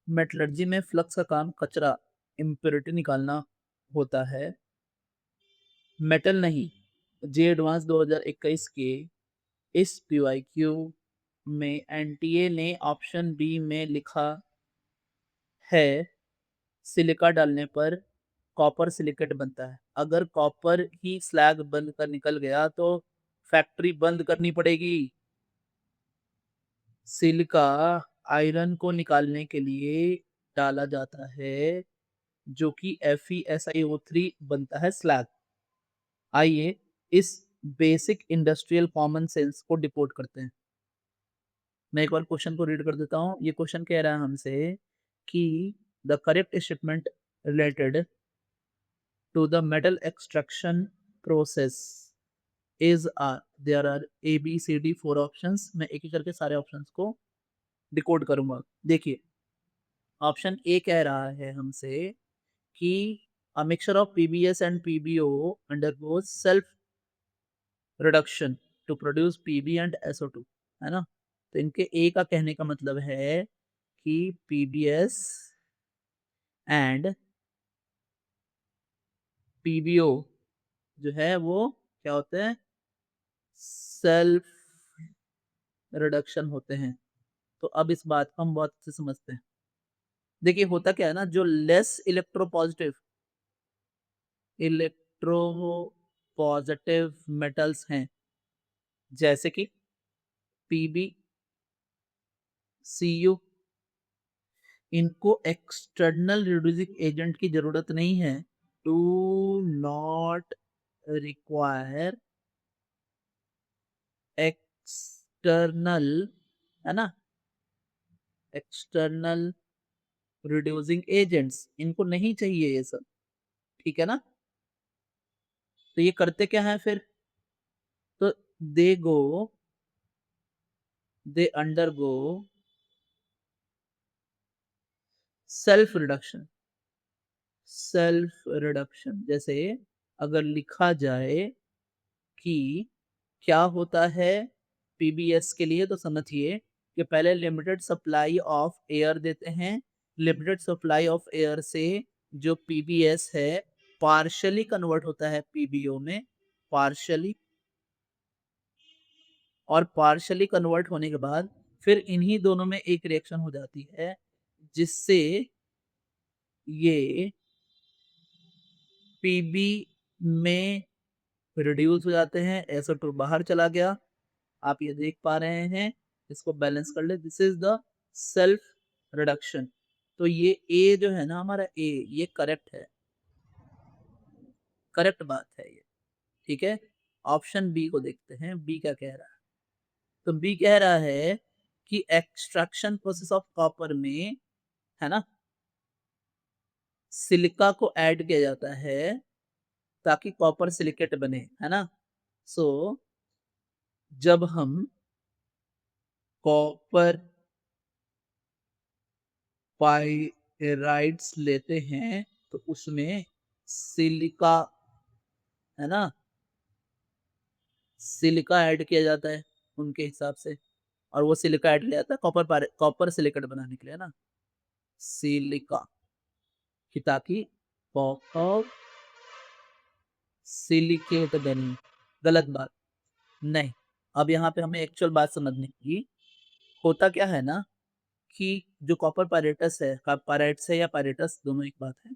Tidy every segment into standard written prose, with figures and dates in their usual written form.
Metallurgy में flux का काम कचरा इम्प्योरिटी निकालना होता है, मेटल नहीं। जे एडवांस 2021 के इस पीवाईक्यू में एनटीए ने ऑप्शन बी में लिखा है सिलिका डालने पर कॉपर सिलिकेट बनता है। अगर कॉपर ही स्लैग बन कर निकल गया तो फैक्ट्री बंद करनी पड़ेगी। सिलिका आयरन को निकालने के लिए डाला जाता है, जो कि FeSiO3 बनता है स्लैग। आइए इस बेसिक इंडस्ट्रियल कॉमन सेंस को डिकोड करते हैं। मैं एक बार क्वेश्चन को रीड कर देता हूँ। ये क्वेश्चन कह रहा है हमसे कि the correct statement related to the metal extraction process is there are A B C D 4 options. मैं एक एक करके सारे ऑप्शंस को डिकोड करूंगा। देखिए, ऑप्शन ए कह रहा है हमसे कि a mixture of PBS and PBO undergoes self reduction to produce PB and SO2, है ना। तो इनके ए का कहने का मतलब है कि PBS एंड PBO जो है वो क्या होते हैं, सेल्फ रिडक्शन होते हैं। तो अब इस बात को हम बहुत अच्छे से समझते हैं। देखिए होता क्या है ना, जो लेस इलेक्ट्रो पॉजिटिव मेटल्स हैं, जैसे कि पीबी, सीयू, इनको एक्सटर्नल रिड्यूसिंग एजेंट की जरूरत नहीं है। टू नॉट रिक्वायर एक्सटर्नल, है ना, एक्सटर्नल रिड्यूसिंग एजेंट्स, इनको नहीं चाहिए ये सब। ठीक है ना। तो ये करते क्या है फिर, तो they go they undergo self reduction. Self reduction जैसे अगर लिखा जाए कि क्या होता है पीबीएस के लिए, तो समझिए कि पहले लिमिटेड सप्लाई ऑफ एयर देते हैं। लिमिटेड सप्लाई ऑफ एयर से जो पीबीएस है पार्शली कन्वर्ट होता है पीबीओ में, पार्शली। और पार्शली कन्वर्ट होने के बाद फिर इन्हीं दोनों में एक रिएक्शन हो जाती है, जिससे ये पीबी में रिड्यूस हो जाते हैं, SO2 बाहर चला गया। आप ये देख पा रहे हैं, इसको बैलेंस कर ले। This is the self reduction. तो ये ए जो है ना हमारा ए, ये करेक्ट है, करेक्ट बात है ये। ठीक है। ऑप्शन बी को देखते हैं, बी क्या कह रहा है। तो बी कह रहा है कि एक्सट्रैक्शन प्रोसेस ऑफ कॉपर में, है ना, सिलिका को ऐड किया जाता है ताकि कॉपर सिलिकेट बने, है ना। सो जब हम कॉपर पाइराइड्स लेते हैं तो उसमें सिलिका, है ना, सिलिका ऐड किया जाता है उनके हिसाब से। और वो सिलिका ऐड किया जाता है कॉपर सिलिकेट बनाने के लिए, है ना, सिलिका, कि ताकि कॉपर सिलिकेट बने। गलत बात नहीं। अब यहाँ पे हमें एक्चुअल बात समझने की, होता क्या है ना कि जो कॉपर पायरेटस है, पायराइट्स है या पायरेटस, दोनों एक बात है।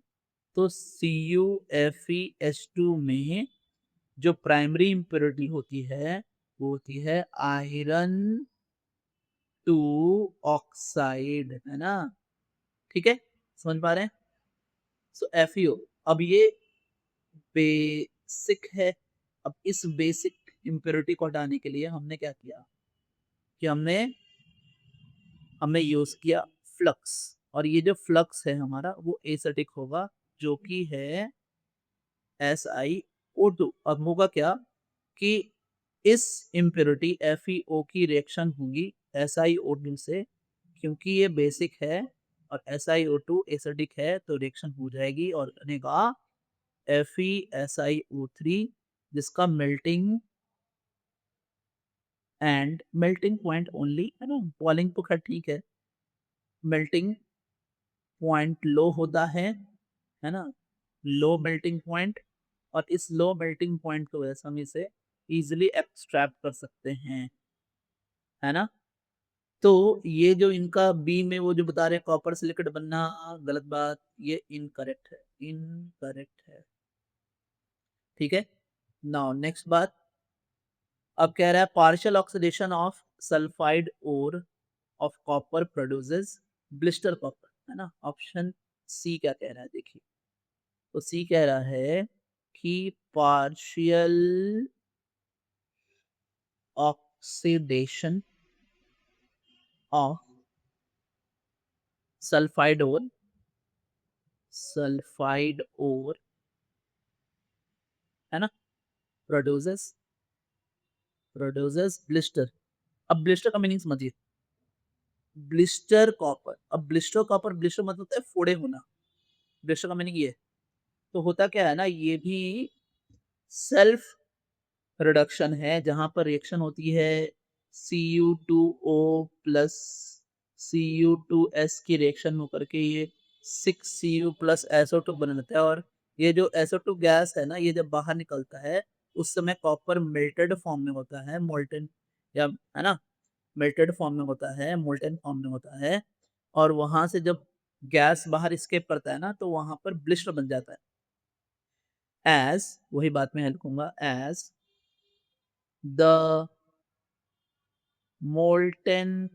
तो CuFeS2 में जो प्राइमरी इम्प्योरिटी होती है वो होती है आयरन टू ऑक्साइड, है ना। ठीक है, समझ पा रहे हैं। सो FeO, अब ये बेसिक है। अब इस बेसिक इम्प्योरिटी को हटाने के लिए हमने क्या किया कि हमने यूज किया फ्लक्स। और ये जो फ्लक्स है हमारा वो एसिडिक होगा, जो कि है SiO2। अब होगा क्या कि इस इम्प्योरिटी FeO की रिएक्शन होगी SiO2 से, क्योंकि ये बेसिक है और SiO2 एसिडिक है, तो रिएक्शन हो जाएगी और बनेगा FeSiO3, जिसका मेल्टिंग पॉइंट ओनली, है ना, बॉइलिंग तो खैर ठीक है, मेल्टिंग पॉइंट लो होता है ना, लो मेल्टिंग पॉइंट, और इस लो मेल्टिंग पॉइंट की वजह से हम इसे इजिली एक्सट्रैक्ट कर सकते हैं, है ना। तो ये जो इनका बी में वो जो बता रहे हैं कॉपर सिलिकेट बनना गलत बात, ये इनकरेक्ट है, इनकरेक्ट है, ठीक है। नाउ नेक्स्ट बात, अब कह रहा है partial oxidation of sulphide ore of copper produces blister copper, है ना। ऑप्शन सी क्या कह रहा है देखिए, तो सी कह रहा है कि partial oxidation of sulphide ore, sulphide ore, है ना, प्रोड्यूसेस प्रोड्यूसेस ब्लिस्टर। अब ब्लिस्टर का मीनिंग समझिए, ब्लिस्टर कॉपर, अब ब्लिस्टर कॉपर, ब्लिस्टर मतलब होता है फोड़े होना, ब्लिस्टर का मीनिंग ये है। तो होता क्या है ना, ये भी सेल्फ रिडक्शन है, जहां पर रिएक्शन होती है Cu2O प्लस Cu2S की रिएक्शन होकर के ये 6Cu प्लस SO2 बनाता है, और ये जो SO2 गैस है ना, ये जब बाहर निकलता है उस समय कॉपर मेल्टेड फॉर्म में होता है, मोल्टन, या है ना, मेल्टेड फॉर्म में होता है, मोल्टन फॉर्म में होता है, और वहां से जब गैस बाहर स्केप करता है ना, तो वहां पर ब्लिस्टर बन जाता है। एज, वही बात मैं लिखूंगा, as the molten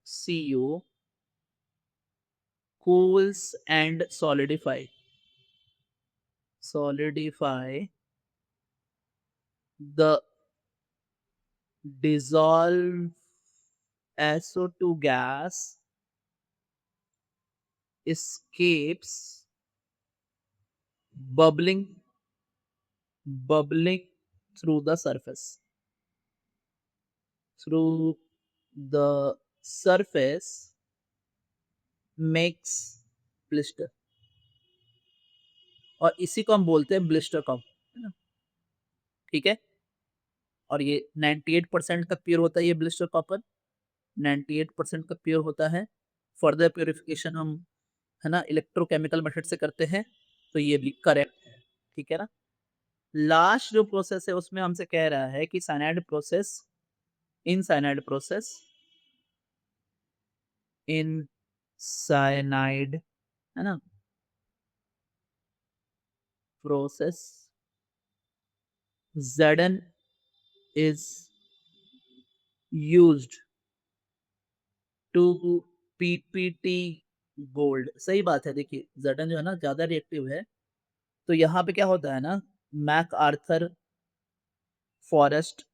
Cu cools and solidify the dissolved SO2 gas escapes bubbling bubbling through the surface, through the surface makes blister, और इसी को हम बोलते हैं ब्लिस्टर कप, है ना, ठीक है। और ये 98% का प्योर होता है, ये ब्लिस्टर कॉपर 98% का प्योर होता है। फर्दर प्योरिफिकेशन हम, है ना, इलेक्ट्रोकेमिकल मेथड से करते हैं, तो ये भी करेक्ट है, ठीक है ना। लास्ट जो प्रोसेस है उसमें हमसे कह रहा है कि साइनाइड प्रोसेस, इन साइनाइड प्रोसेस, इन साइनाइड, है ना, process Zn is used to PPT gold, सही बात है। देखिए Zn जो है ना ज्यादा रिएक्टिव है, तो यहाँ पे क्या होता है ना, मैक आर्थर फॉरेस्ट,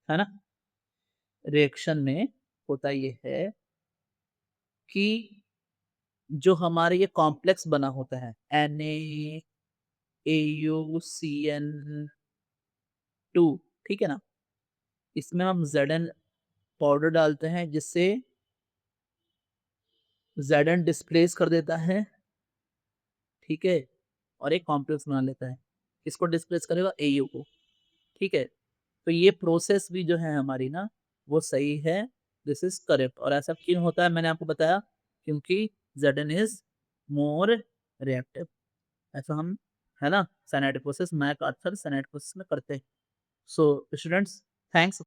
है ना, रिएक्शन में होता ये है कि जो हमारे ये कॉम्प्लेक्स बना होता है NaAuCN2, ठीक है ना, इसमें हम Zn पाउडर डालते हैं, जिससे Zn डिस्प्लेस कर देता है, ठीक है, और एक कॉम्प्लेक्स बना लेता है। किसको डिस्प्लेस करेगा, Au को, ठीक है। तो ये प्रोसेस भी जो है हमारी ना, वो सही है, दिस इज करेक्ट। और ऐसा क्यों होता है मैंने आपको बताया, क्योंकि Zn इज मोर रिएक्टिव, ऐसा हम, है ना, cyanide process MacArthur cyanide process में करते हैं। So students, thanks.